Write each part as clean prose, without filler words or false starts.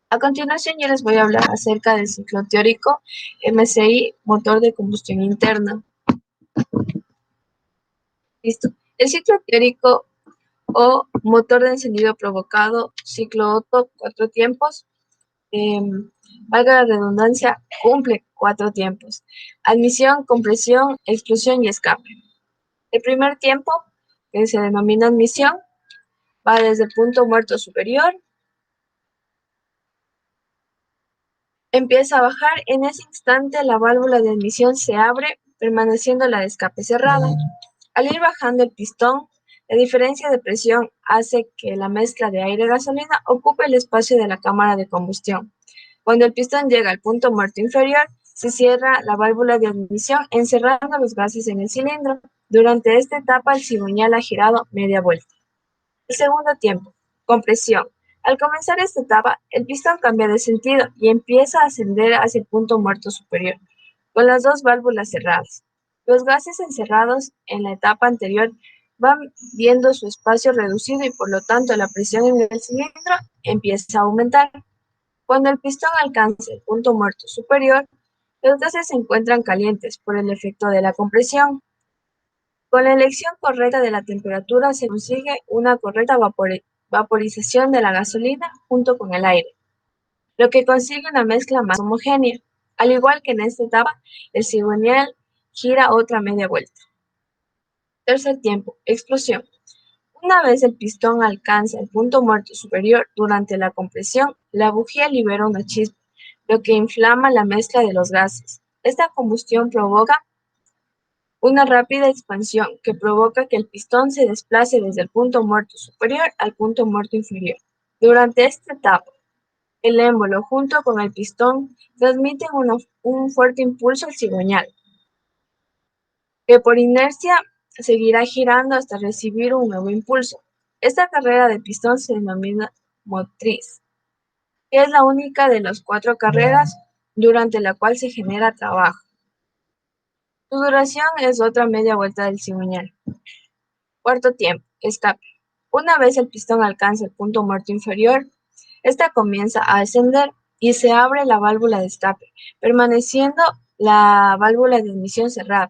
A continuación yo les voy a hablar acerca del ciclo teórico MCI, motor de combustión interna. Listo. El ciclo teórico o motor de encendido provocado, ciclo Otto, 4 tiempos, valga la redundancia, cumple 4 tiempos: admisión, compresión, explosión y escape. El primer tiempo, que se denomina admisión, va desde el punto muerto superior, empieza a bajar. En ese instante la válvula de admisión se abre, permaneciendo la de escape cerrada. Al ir bajando el pistón, la diferencia de presión hace que la mezcla de aire y gasolina ocupe el espacio de la cámara de combustión. Cuando el pistón llega al punto muerto inferior, se cierra la válvula de admisión, encerrando los gases en el cilindro. Durante esta etapa, el cigüeñal ha girado media vuelta. El segundo tiempo, compresión. Al comenzar esta etapa, el pistón cambia de sentido y empieza a ascender hacia el punto muerto superior, con las dos válvulas cerradas. Los gases encerrados en la etapa anterior van viendo su espacio reducido y por lo tanto la presión en el cilindro empieza a aumentar. Cuando el pistón alcanza el punto muerto superior, los gases se encuentran calientes por el efecto de la compresión. Con la elección correcta de la temperatura se consigue una correcta vaporización de la gasolina junto con el aire, lo que consigue una mezcla más homogénea. Al igual que en esta etapa, el cigüeñal gira otra media vuelta. Tercer tiempo, explosión. Una vez el pistón alcanza el punto muerto superior durante la compresión, la bujía libera una chispa, lo que inflama la mezcla de los gases. Esta combustión provoca una rápida expansión que provoca que el pistón se desplace desde el punto muerto superior al punto muerto inferior. Durante esta etapa, el émbolo junto con el pistón transmiten un fuerte impulso al cigüeñal, que por inercia seguirá girando hasta recibir un nuevo impulso. Esta carrera de pistón se denomina motriz, que es la única de las 4 carreras durante la cual se genera trabajo. Su duración es otra media vuelta del cigüeñal. Cuarto tiempo, escape. Una vez el pistón alcanza el punto muerto inferior, esta comienza a ascender y se abre la válvula de escape, permaneciendo la válvula de admisión cerrada.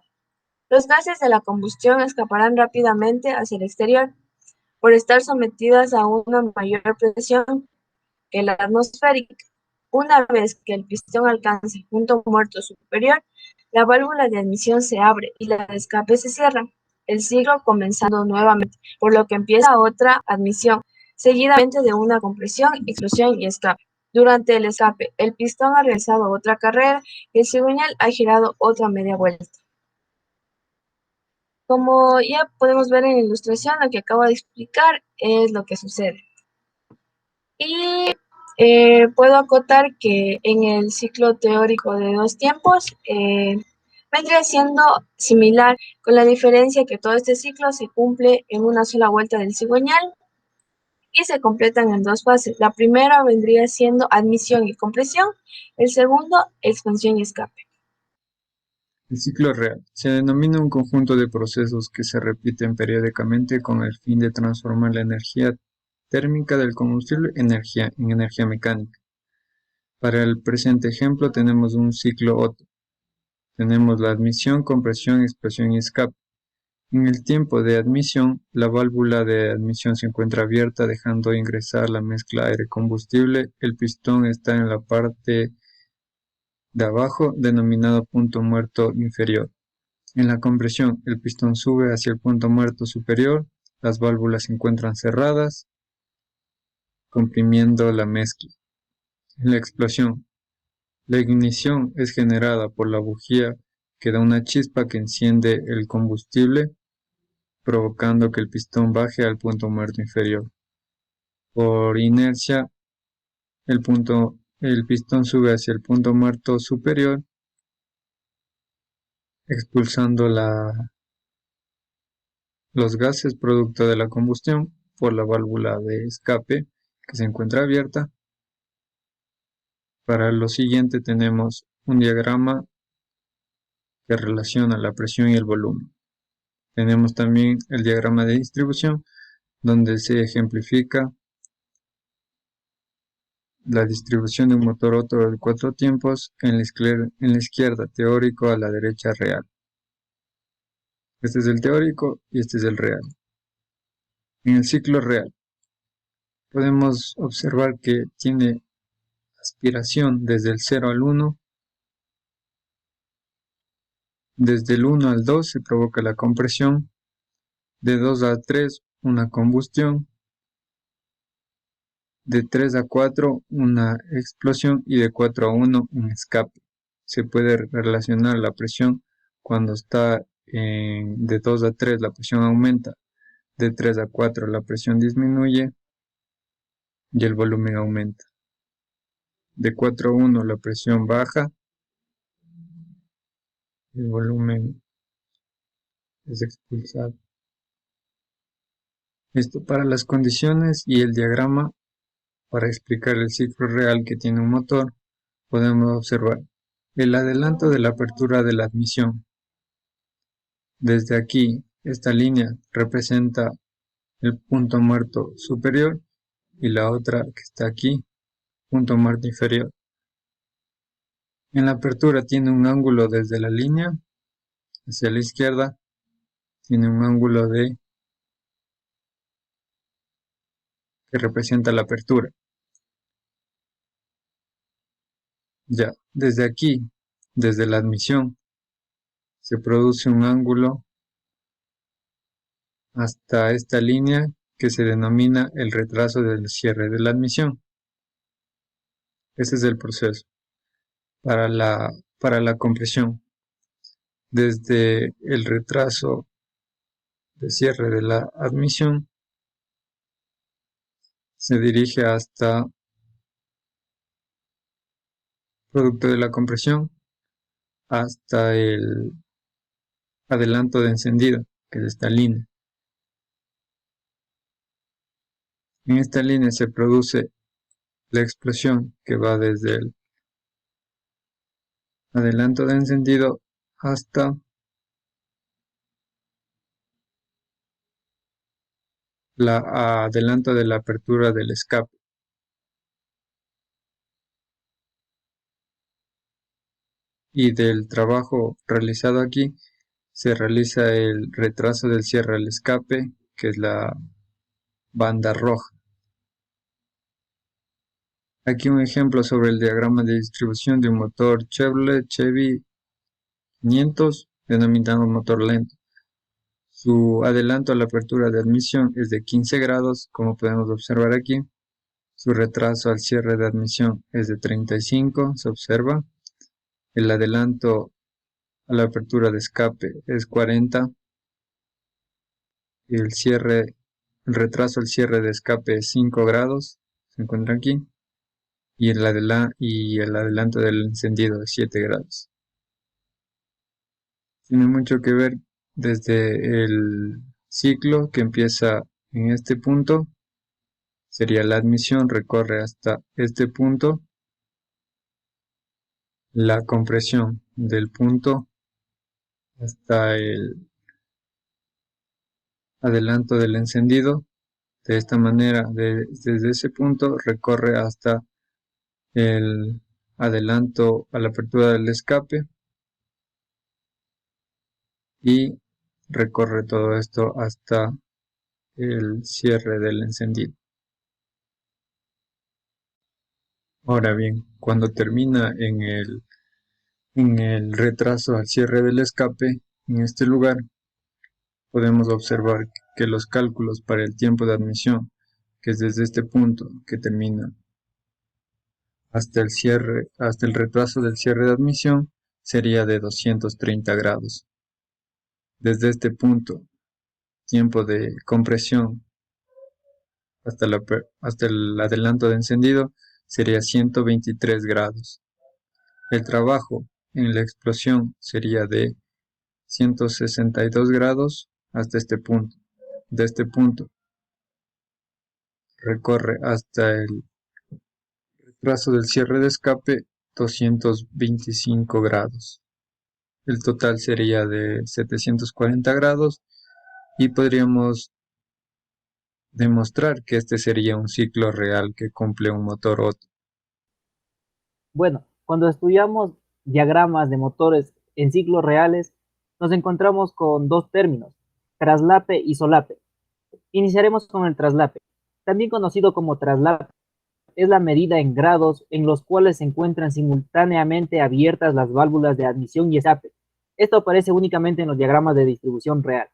Los gases de la combustión escaparán rápidamente hacia el exterior, por estar sometidas a una mayor presión que la atmosférica. Una vez que el pistón alcance el punto muerto superior, la válvula de admisión se abre y la de escape se cierra, el ciclo comenzando nuevamente, por lo que empieza otra admisión, seguidamente de una compresión, explosión y escape. Durante el escape, el pistón ha realizado otra carrera y el cigüeñal ha girado otra media vuelta. Como ya podemos ver en la ilustración, lo que acabo de explicar es lo que sucede. Y puedo acotar que en el ciclo teórico de 2 tiempos vendría siendo similar, con la diferencia que todo este ciclo se cumple en una sola vuelta del cigüeñal y se completan en 2 fases. La primera vendría siendo admisión y compresión, el segundo, expansión y escape. El ciclo real se denomina un conjunto de procesos que se repiten periódicamente con el fin de transformar la energía térmica del combustible en energía mecánica. Para el presente ejemplo tenemos un ciclo Otto. Tenemos la admisión, compresión, explosión y escape. En el tiempo de admisión, la válvula de admisión se encuentra abierta dejando ingresar la mezcla aire-combustible. El pistón está en la parte de abajo, denominado punto muerto inferior. En la compresión, el pistón sube hacia el punto muerto superior, las válvulas se encuentran cerradas, comprimiendo la mezcla. En la explosión, la ignición es generada por la bujía que da una chispa que enciende el combustible, provocando que el pistón baje al punto muerto inferior. Por inercia, el pistón sube hacia el punto muerto superior, expulsando los gases producto de la combustión por la válvula de escape que se encuentra abierta. Para lo siguiente tenemos un diagrama que relaciona la presión y el volumen. Tenemos también el diagrama de distribución donde se ejemplifica la distribución de un motor Otto de 4 tiempos, en la izquierda teórico, a la derecha real. Este es el teórico y este es el real. En el ciclo real podemos observar que tiene aspiración desde el 0 al 1. Desde el 1 al 2 se provoca la compresión. De 2 a 3 una combustión. De 3 a 4 una explosión y de 4 a 1 un escape. Se puede relacionar la presión cuando está de 2 a 3 la presión aumenta, de 3 a 4 la presión disminuye y el volumen aumenta. De 4 a 1 la presión baja, el volumen es expulsado. Esto para las condiciones y el diagrama para explicar el ciclo real que tiene un motor. Podemos observar el adelanto de la apertura de la admisión. Desde aquí, esta línea representa el punto muerto superior y la otra que está aquí, punto muerto inferior. En la apertura tiene un ángulo desde la línea hacia la izquierda, tiene un ángulo que representa la apertura. Ya, desde aquí, desde la admisión, se produce un ángulo hasta esta línea que se denomina el retraso del cierre de la admisión. Este es el proceso para la compresión. Desde el retraso de cierre de la admisión se dirige hasta producto de la compresión, hasta el adelanto de encendido, que es esta línea. En esta línea se produce la explosión que va desde el adelanto de encendido hasta la adelanto de la apertura del escape. Y del trabajo realizado aquí se realiza el retraso del cierre al escape, que es la banda roja. Aquí un ejemplo sobre el diagrama de distribución de un motor Chevrolet Chevy 500 denominado motor lento. Su adelanto a la apertura de admisión es de 15 grados, como podemos observar aquí. Su retraso al cierre de admisión es de 35, se observa. El adelanto a la apertura de escape es 40. El retraso al cierre de escape es 5 grados, se encuentra aquí. Y el adelanto del encendido es 7 grados. Tiene mucho que ver desde el ciclo que empieza en este punto, sería la admisión, recorre hasta este punto, la compresión del punto hasta el adelanto del encendido. De esta manera, desde ese punto recorre hasta el adelanto a la apertura del escape y recorre todo esto hasta el cierre del encendido. Ahora bien, cuando termina en el retraso al cierre del escape, en este lugar, podemos observar que los cálculos para el tiempo de admisión, que es desde este punto que termina hasta el retraso del cierre de admisión, sería de 230 grados. Desde este punto, tiempo de compresión hasta el adelanto de encendido sería 123 grados. El trabajo en la explosión sería de 162 grados hasta este punto. De este punto recorre hasta el retraso del cierre de escape 225 grados. El total sería de 740 grados y podríamos demostrar que este sería un ciclo real que cumple un motor Otto. Bueno, cuando estudiamos diagramas de motores en ciclos reales, nos encontramos con dos términos, traslape y solape. Iniciaremos con el traslape, también conocido como traslape. Es la medida en grados en los cuales se encuentran simultáneamente abiertas las válvulas de admisión y escape. Esto aparece únicamente en los diagramas de distribución real.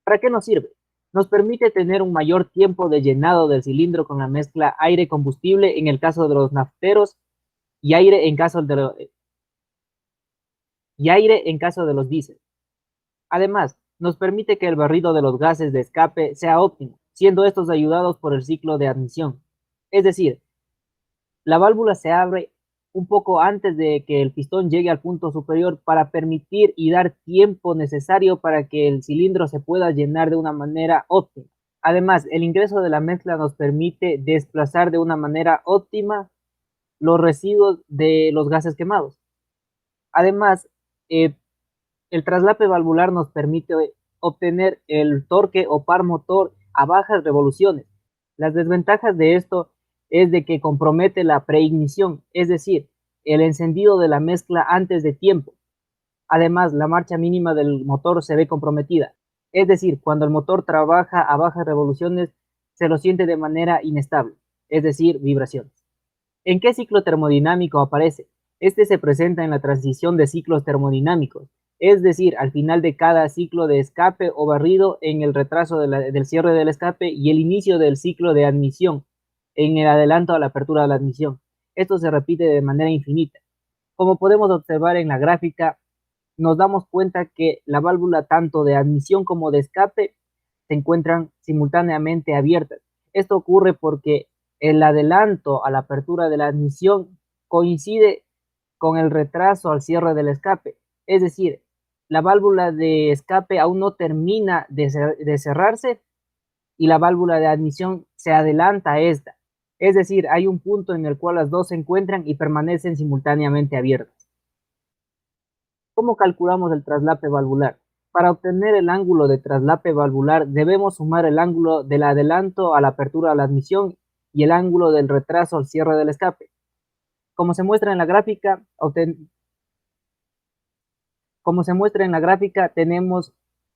¿Para qué nos sirve? Nos permite tener un mayor tiempo de llenado del cilindro con la mezcla aire-combustible en el caso de los nafteros y aire en caso de los diésel. Además, nos permite que el barrido de los gases de escape sea óptimo, siendo estos ayudados por el ciclo de admisión. Es decir, la válvula se abre un poco antes de que el pistón llegue al punto superior para permitir y dar tiempo necesario para que el cilindro se pueda llenar de una manera óptima. Además, el ingreso de la mezcla nos permite desplazar de una manera óptima los residuos de los gases quemados. Además, el traslape valvular nos permite obtener el torque o par motor a bajas revoluciones. Las desventajas de esto es de que compromete la preignición, es decir, el encendido de la mezcla antes de tiempo. Además, la marcha mínima del motor se ve comprometida, es decir, cuando el motor trabaja a bajas revoluciones, se lo siente de manera inestable, es decir, vibraciones. ¿En qué ciclo termodinámico aparece? Este se presenta en la transición de ciclos termodinámicos, es decir, al final de cada ciclo de escape o barrido en el retraso del cierre del escape y el inicio del ciclo de admisión, en el adelanto a la apertura de la admisión. Esto se repite de manera infinita. Como podemos observar en la gráfica, nos damos cuenta que la válvula tanto de admisión como de escape se encuentran simultáneamente abiertas. Esto ocurre porque el adelanto a la apertura de la admisión coincide con el retraso al cierre del escape. Es decir, la válvula de escape aún no termina de cerrarse y la válvula de admisión se adelanta a esta. Es decir, hay un punto en el cual las dos se encuentran y permanecen simultáneamente abiertas. ¿Cómo calculamos el traslape valvular? Para obtener el ángulo de traslape valvular debemos sumar el ángulo del adelanto a la apertura de la admisión y el ángulo del retraso al cierre del escape. Como se muestra en la gráfica, tenemos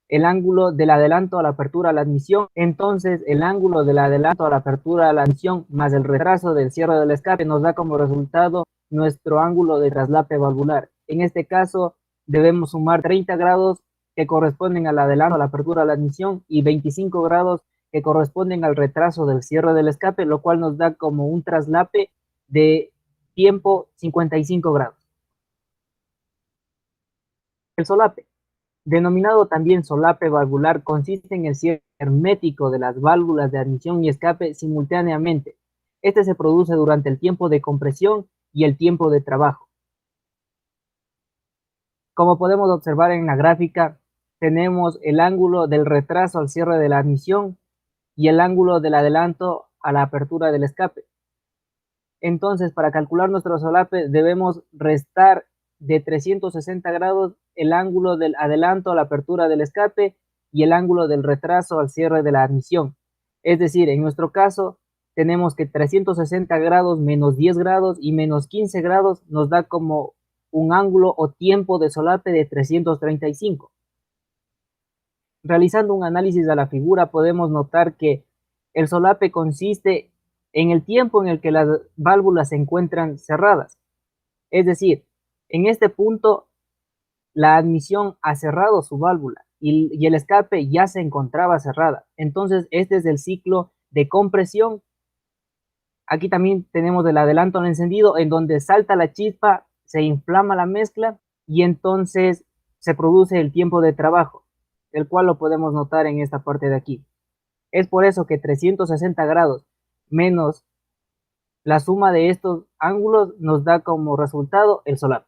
el ángulo del adelanto a la apertura a la admisión. Entonces, el ángulo del adelanto a la apertura a la admisión más el retraso del cierre del escape nos da como resultado nuestro ángulo de traslape valvular. En este caso, debemos sumar 30 grados que corresponden al adelanto a la apertura a la admisión y 25 grados que corresponden al retraso del cierre del escape, lo cual nos da como un traslape de tiempo 55 grados. El solape, denominado también solape valvular, consiste en el cierre hermético de las válvulas de admisión y escape simultáneamente. Este se produce durante el tiempo de compresión y el tiempo de trabajo. Como podemos observar en la gráfica, tenemos el ángulo del retraso al cierre de la admisión y el ángulo del adelanto a la apertura del escape. Entonces, para calcular nuestro solape debemos restar de 360 grados el ángulo del adelanto a la apertura del escape y el ángulo del retraso al cierre de la admisión. Es decir, en nuestro caso, tenemos que 360 grados menos 10 grados y menos 15 grados nos da como un ángulo o tiempo de solape de 335. Realizando un análisis a la figura, podemos notar que el solape consiste en el tiempo en el que las válvulas se encuentran cerradas. Es decir, en este punto, la admisión ha cerrado su válvula y el escape ya se encontraba cerrada. Entonces, este es el ciclo de compresión. Aquí también tenemos el adelanto al encendido, en donde salta la chispa, se inflama la mezcla y entonces se produce el tiempo de trabajo, el cual lo podemos notar en esta parte de aquí. Es por eso que 360 grados menos la suma de estos ángulos nos da como resultado el solape.